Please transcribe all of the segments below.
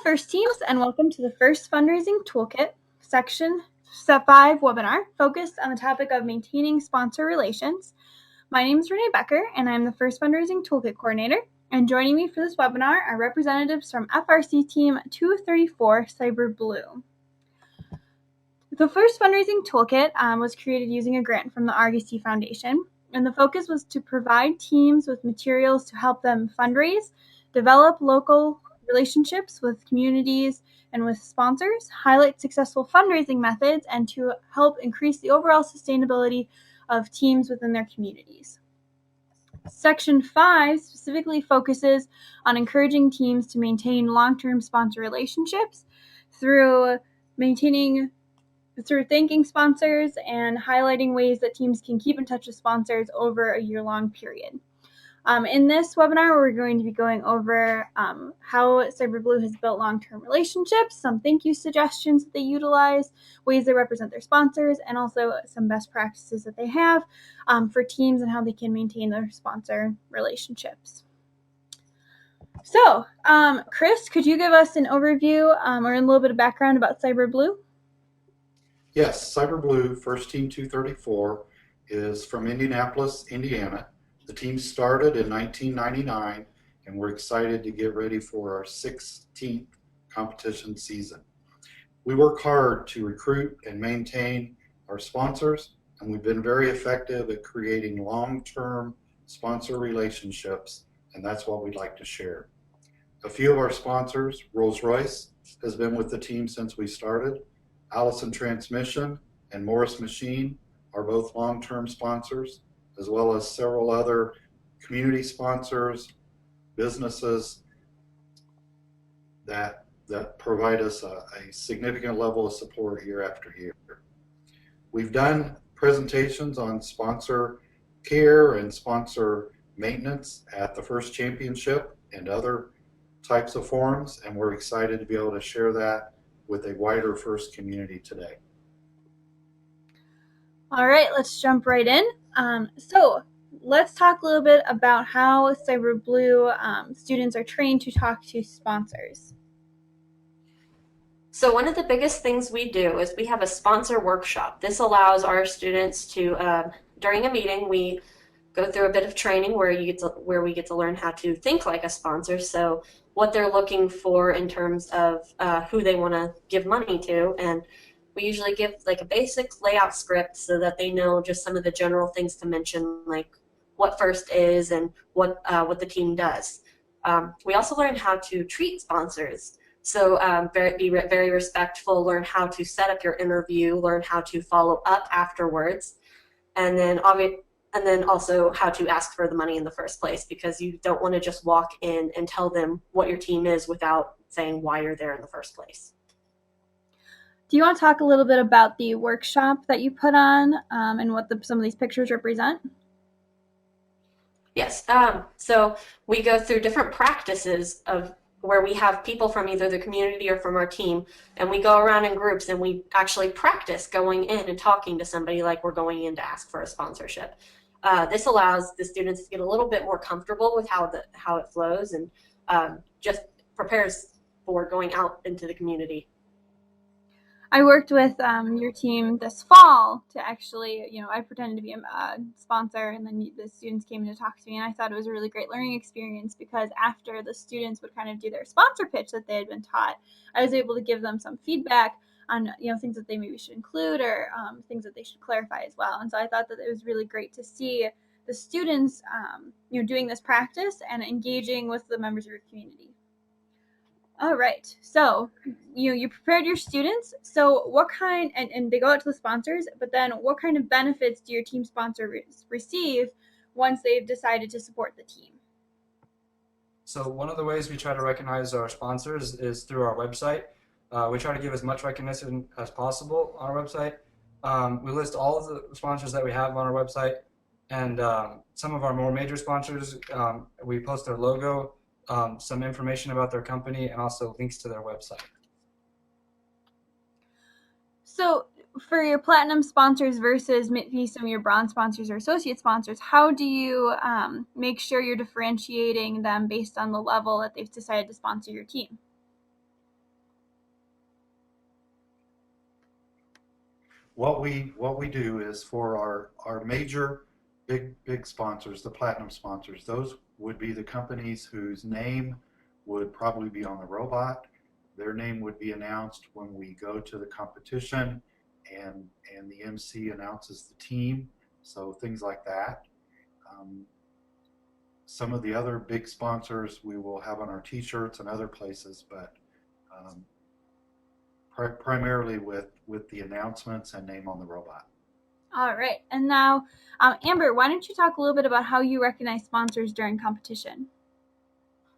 FRC teams, and welcome to the first Fundraising Toolkit, Section Step 5 webinar focused on the topic of maintaining sponsor relations. My name is Renee Becker, and I'm the first Fundraising Toolkit Coordinator. And joining me for this webinar are representatives from FRC Team 234, Cyber Blue. The first Fundraising Toolkit was created using a grant from the Argosy Foundation, and the focus was to provide teams with materials to help them fundraise, develop local relationships with communities and with sponsors, highlight successful fundraising methods, and to help increase the overall sustainability of teams within their communities. Section 5 specifically focuses on encouraging teams to maintain long-term sponsor relationships through thanking sponsors and highlighting ways that teams can keep in touch with sponsors over a year-long period. In this webinar, we're going to be going over how Cyber Blue has built long-term relationships, some thank you suggestions that they utilize, ways they represent their sponsors, and also some best practices that they have for teams and how they can maintain their sponsor relationships. So, Chris, could you give us an overview or a little bit of background about Cyber Blue? Yes, Cyber Blue, First Team 234, is from Indianapolis, Indiana. The team started in 1999, and we're excited to get ready for our 16th competition season. We work hard to recruit and maintain our sponsors, and we've been very effective at creating long-term sponsor relationships, and that's what we'd like to share. A few of our sponsors, Rolls-Royce, has been with the team since we started. Allison Transmission and Morris Machine are both long-term sponsors, as well as several other community sponsors, businesses that provide us a significant level of support year after year. We've done presentations on sponsor care and sponsor maintenance at the First Championship and other types of forums, and we're excited to be able to share that with a wider FIRST community today. All right, let's jump right in. So let's talk a little bit about how Cyber Blue students are trained to talk to sponsors. So one of the biggest things we do is we have a sponsor workshop. This allows our students to, during a meeting, we go through a bit of training where we get to learn how to think like a sponsor. So what they're looking for in terms of who they want to give money to, and we usually give like a basic layout script so that they know just some of the general things to mention, like what FIRST is and what the team does. We also learn how to treat sponsors. So be very respectful, learn how to set up your interview, learn how to follow up afterwards, and then also how to ask for the money in the first place, because you don't want to just walk in and tell them what your team is without saying why you're there in the first place. Do you want to talk a little bit about the workshop that you put on and what some of these pictures represent? Yes. So we go through different practices of where we have people from either the community or from our team, and we go around in groups and we actually practice going in and talking to somebody like we're going in to ask for a sponsorship. This allows the students to get a little bit more comfortable with how it flows, and just prepares for going out into the community. I worked with your team this fall to actually, I pretended to be a sponsor, and then the students came in to talk to me, and I thought it was a really great learning experience, because after the students would kind of do their sponsor pitch that they had been taught, I was able to give them some feedback on things that they maybe should include, or things that they should clarify as well. And so I thought that it was really great to see the students doing this practice and engaging with the members of your community. All right, so you prepared your students. So what kind, and they go out to the sponsors, but then what kind of benefits do your team sponsors receive once they've decided to support the team? So one of the ways we try to recognize our sponsors is through our website. We try to give as much recognition as possible on our website. We list all of the sponsors that we have on our website, and some of our more major sponsors, we post their logo, some information about their company, and also links to their website. So for your platinum sponsors versus maybe some of your bronze sponsors or associate sponsors, how do you make sure you're differentiating them based on the level that they've decided to sponsor your team? what we do is for our major big sponsors, the platinum sponsors, those would be the companies whose name would probably be on the robot. Their name would be announced when we go to the competition, and the MC announces the team. So things like that. Some of the other big sponsors we will have on our T-shirts and other places, but primarily with the announcements and name on the robot. All right. And now, Amber, why don't you talk a little bit about how you recognize sponsors during competition?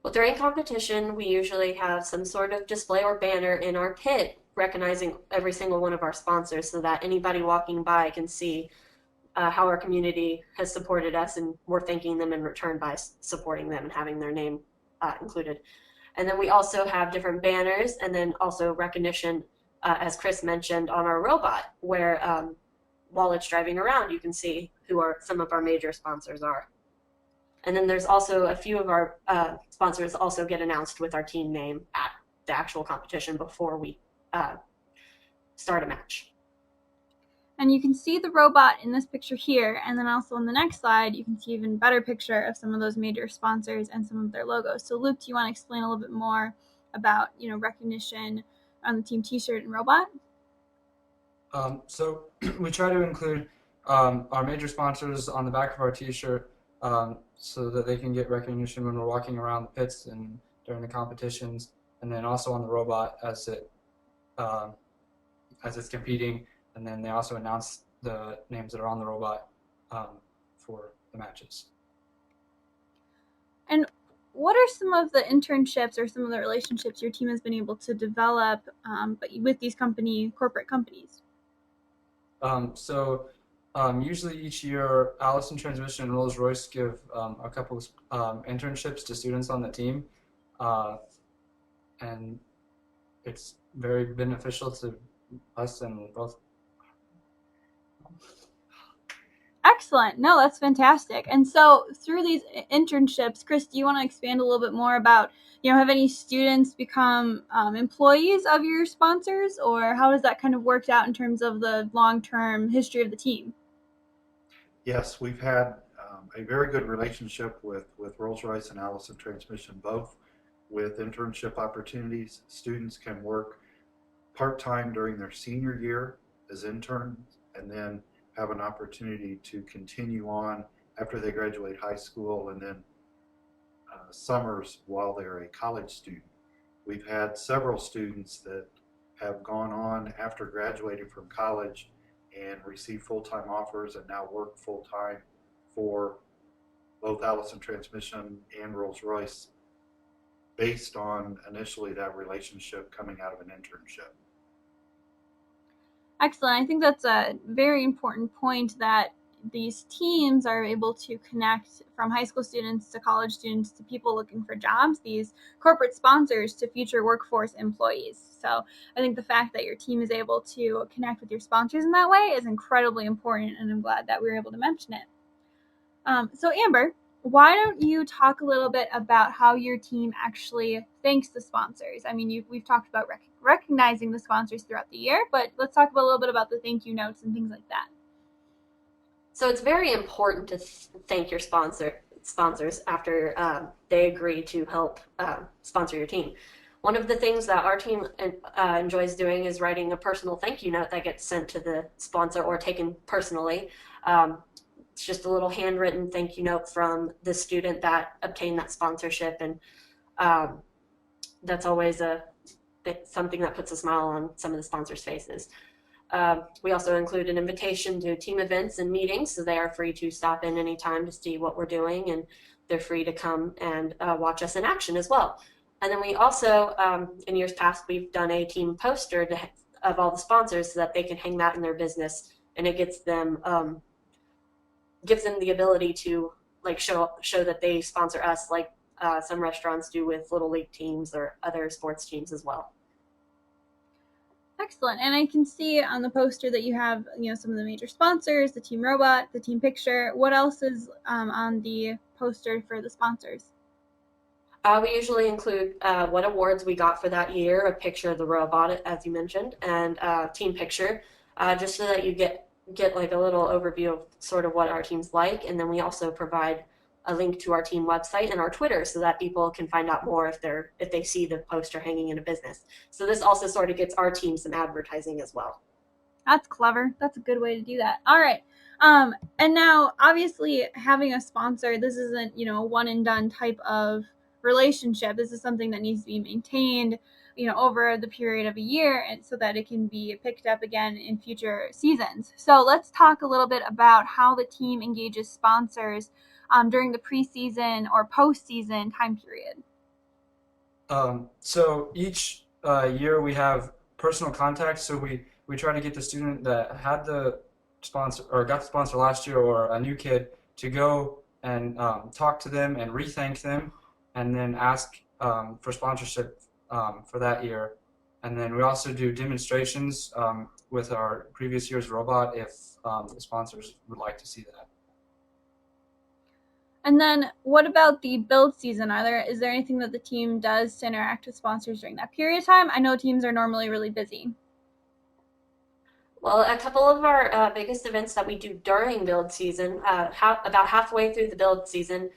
Well, during competition, we usually have some sort of display or banner in our pit recognizing every single one of our sponsors so that anybody walking by can see how our community has supported us, and we're thanking them in return by supporting them and having their name included. And then we also have different banners, and then also recognition, as Chris mentioned, on our robot, where while it's driving around, you can see who some of our major sponsors are. And then there's also a few of our sponsors also get announced with our team name at the actual competition before we start a match. And you can see the robot in this picture here, and then also on the next slide, you can see even better picture of some of those major sponsors and some of their logos. So Luke, do you want to explain a little bit more about, recognition on the team T-shirt and robot? So we try to include our major sponsors on the back of our T-shirt so that they can get recognition when we're walking around the pits and during the competitions, and then also on the robot as it's competing. And then they also announce the names that are on the robot for the matches. And what are some of the internships or some of the relationships your team has been able to develop but with these corporate companies? Usually each year, Allison Transmission and Rolls-Royce give a couple of internships to students on the team. And it's very beneficial to us and both. Excellent. No, that's fantastic. And so through these internships, Chris, do you want to expand a little bit more about, have any students become employees of your sponsors, or how does that kind of work out in terms of the long-term history of the team? Yes, we've had a very good relationship with Rolls-Royce and Allison Transmission, both with internship opportunities. Students can work part-time during their senior year as interns, and then have an opportunity to continue on after they graduate high school, and then summers while they're a college student. We've had several students that have gone on after graduating from college and received full-time offers and now work full-time for both Allison Transmission and Rolls-Royce based on initially that relationship coming out of an internship. Excellent. I think that's a very important point, that these teams are able to connect from high school students to college students to people looking for jobs, these corporate sponsors to future workforce employees. So I think the fact that your team is able to connect with your sponsors in that way is incredibly important, and I'm glad that we were able to mention it. So Amber, why don't you talk a little bit about how your team actually thanks the sponsors? I mean, we've talked about recognizing the sponsors throughout the year, but let's talk a little bit about the thank you notes and things like that. So it's very important to thank your sponsors after they agree to help sponsor your team. One of the things that our team enjoys doing is writing a personal thank you note that gets sent to the sponsor or taken personally. It's just a little handwritten thank you note from the student that obtained that sponsorship, and that's always something that puts a smile on some of the sponsors' faces. We also include an invitation to team events and meetings, so they are free to stop in anytime to see what we're doing, and they're free to come and watch us in action as well. And then we also, in years past, we've done a team poster of all the sponsors so that they can hang that in their business, and it gives them the ability to show that they sponsor us, like some restaurants do with Little League teams or other sports teams as well. Excellent. And I can see on the poster that you have, some of the major sponsors, the team robot, the team picture. What else is on the poster for the sponsors? We usually include what awards we got for that year, a picture of the robot, as you mentioned, and team picture. just so that you get like a little overview of sort of what our team's like. And then we also provide a link to our team website and our Twitter so that people can find out more if they see the poster hanging in a business. So this also sort of gets our team some advertising as well. That's clever. That's a good way to do that. All right. And now, obviously, having a sponsor, this isn't, a one and done type of relationship. This is something that needs to be maintained, over the period of a year, and so that it can be picked up again in future seasons. So let's talk a little bit about how the team engages sponsors during the preseason or postseason time period. So each year we have personal contact. So we try to get the student that had the sponsor or got the sponsor last year, or a new kid, to go and talk to them and re-thank them, and then ask for sponsorship for that year. And then we also do demonstrations with our previous year's robot if the sponsors would like to see that. And then what about the build season? Is there anything that the team does to interact with sponsors during that period of time? I know teams are normally really busy. Well, a couple of our biggest events that we do during build season, about halfway through the build season,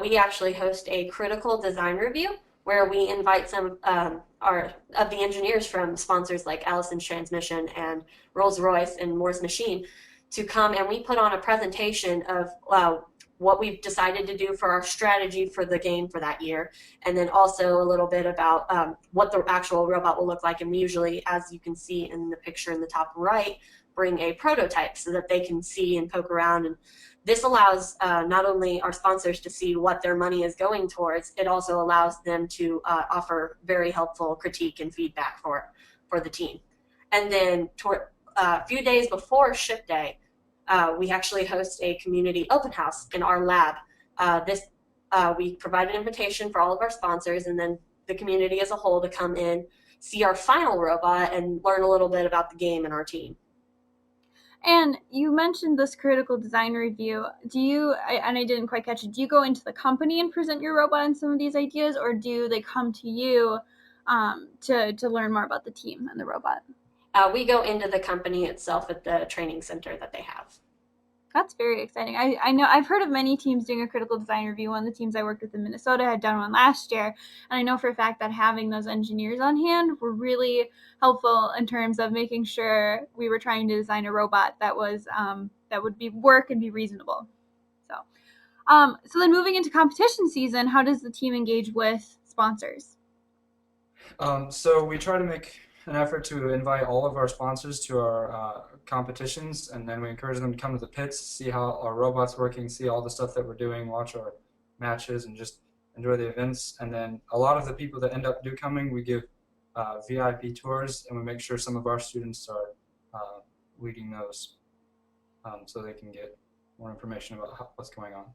we actually host a critical design review where we invite some of the engineers from sponsors like Allison's Transmission and Rolls-Royce and Moore's Machine to come, and we put on a presentation of what we've decided to do for our strategy for the game for that year, and then also a little bit about what the actual robot will look like. And we usually, as you can see in the picture in the top right, bring a prototype so that they can see and poke around. And this allows not only our sponsors to see what their money is going towards, it also allows them to offer very helpful critique and feedback for the team. And then a few days before ship day, we actually host a community open house in our lab. We provide an invitation for all of our sponsors and then the community as a whole to come in, see our final robot, and learn a little bit about the game and our team. And you mentioned this critical design review. I didn't quite catch it, do you go into the company and present your robot and some of these ideas, or do they come to you to learn more about the team and the robot? We go into the company itself at the training center that they have. That's very exciting. I know I've heard of many teams doing a critical design review. One of the teams I worked with in Minnesota had done one last year. And I know for a fact that having those engineers on hand were really helpful in terms of making sure we were trying to design a robot that was that would work and be reasonable. So then moving into competition season, how does the team engage with sponsors? So we try to make an effort to invite all of our sponsors to our competitions, and then we encourage them to come to the pits, see how our robot's working, see all the stuff that we're doing, watch our matches, and just enjoy the events. And then a lot of the people that end up coming, we give VIP tours, and we make sure some of our students are leading those so they can get more information about what's going on.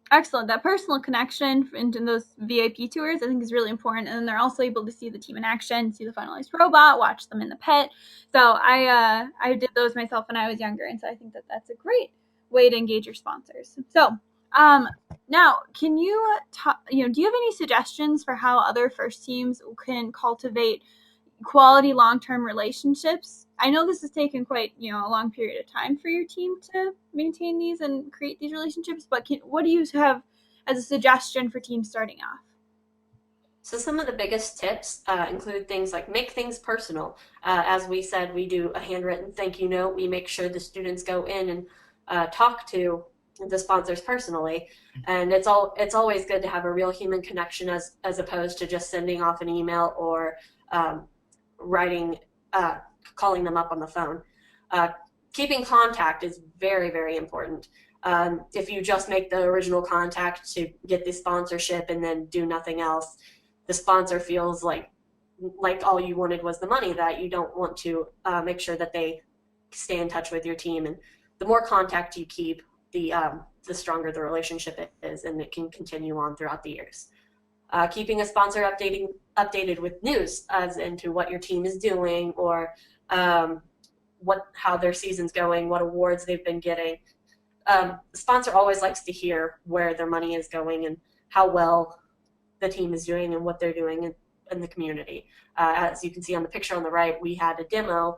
Excellent. That personal connection in those VIP tours, I think, is really important. And then they're also able to see the team in action, see the finalized robot, watch them in the pit. So I did those myself when I was younger, and so I think that that's a great way to engage your sponsors. So now, can you do you have any suggestions for how other first teams can cultivate quality long-term relationships? I know this has taken quite a long period of time for your team to maintain these and create these relationships, but what do you have as a suggestion for teams starting off? So some of the biggest tips include things like make things personal. As we said, we do a handwritten thank you note. We make sure the students go in and talk to the sponsors personally, and it's always good to have a real human connection as opposed to just sending off an email or calling them up on the phone. Keeping contact is very, very important. If you just make the original contact to get the sponsorship and then do nothing else, the sponsor feels like all you wanted was the money, that you don't want to make sure that they stay in touch with your team. And the more contact you keep, the stronger the relationship is, and it can continue on throughout the years. Keeping a sponsor updated with news as into what your team is doing, or how their season's going, what awards they've been getting. The sponsor always likes to hear where their money is going and how well the team is doing and what they're doing in the community. As you can see on the picture on the right, we had a demo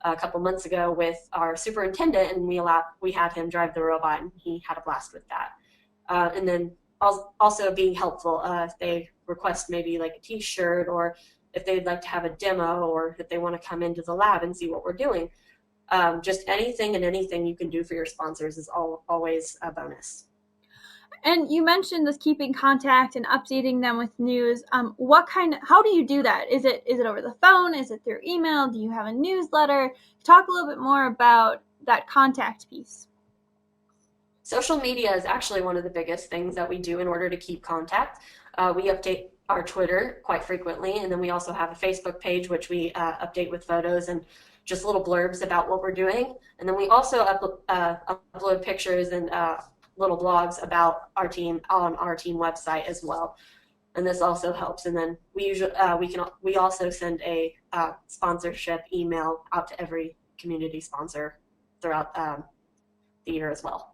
a couple months ago with our superintendent, and we had him drive the robot, and he had a blast with that. And then also being helpful if they request maybe like a t-shirt, or if they'd like to have a demo, or if they want to come into the lab and see what we're doing. Just anything and anything you can do for your sponsors is always a bonus. And you mentioned this keeping contact and updating them with news. How do you do that? Is it over the phone? Is it through email? Do you have a newsletter? Talk a little bit more about that contact piece. Social media is actually one of the biggest things that we do in order to keep contact. We update our Twitter quite frequently, and then we also have a Facebook page which we update with photos and just little blurbs about what we're doing. And then we also upload pictures and little blogs about our team on our team website as well. And this also helps. And then we also send a sponsorship email out to every community sponsor throughout the year as well.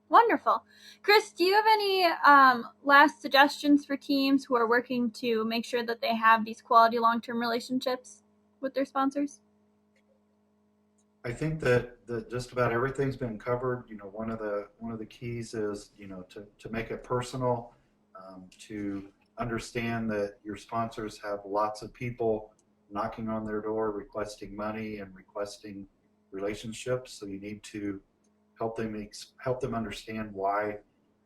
Wonderful. Chris, do you have any last suggestions for teams who are working to make sure that they have these quality long-term relationships with their sponsors? I think that just about everything's been covered. One of the keys is to make it personal, to understand that your sponsors have lots of people knocking on their door requesting money and requesting relationships. So you need to help them understand why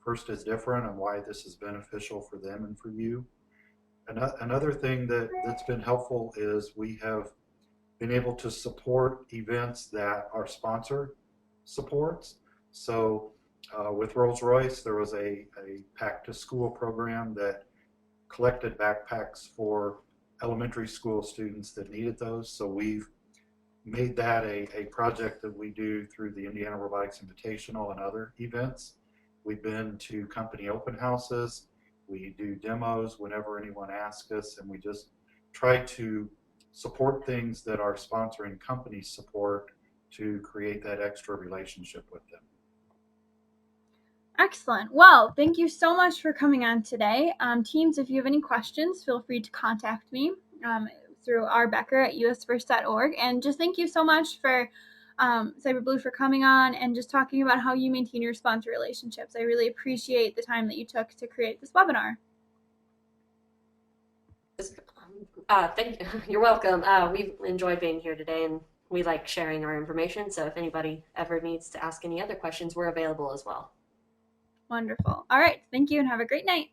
FIRST is different and why this is beneficial for them and for you. Another thing that's been helpful is we have been able to support events that our sponsor supports. So with Rolls-Royce, there was a Pack to School program that collected backpacks for elementary school students that needed those. So we've made that a project that we do through the Indiana Robotics Invitational and other events. We've been to company open houses. We do demos whenever anyone asks us, and we just try to support things that our sponsoring companies support to create that extra relationship with them. Excellent. Well, thank you so much for coming on today. Teams, if you have any questions, feel free to contact me through rbecker@usfirst.org. And just thank you so much for Cyberblue for coming on and just talking about how you maintain your sponsor relationships. I really appreciate the time that you took to create this webinar. Thank you. You're welcome. We've enjoyed being here today, and we like sharing our information. So if anybody ever needs to ask any other questions, we're available as well. Wonderful. All right. Thank you and have a great night.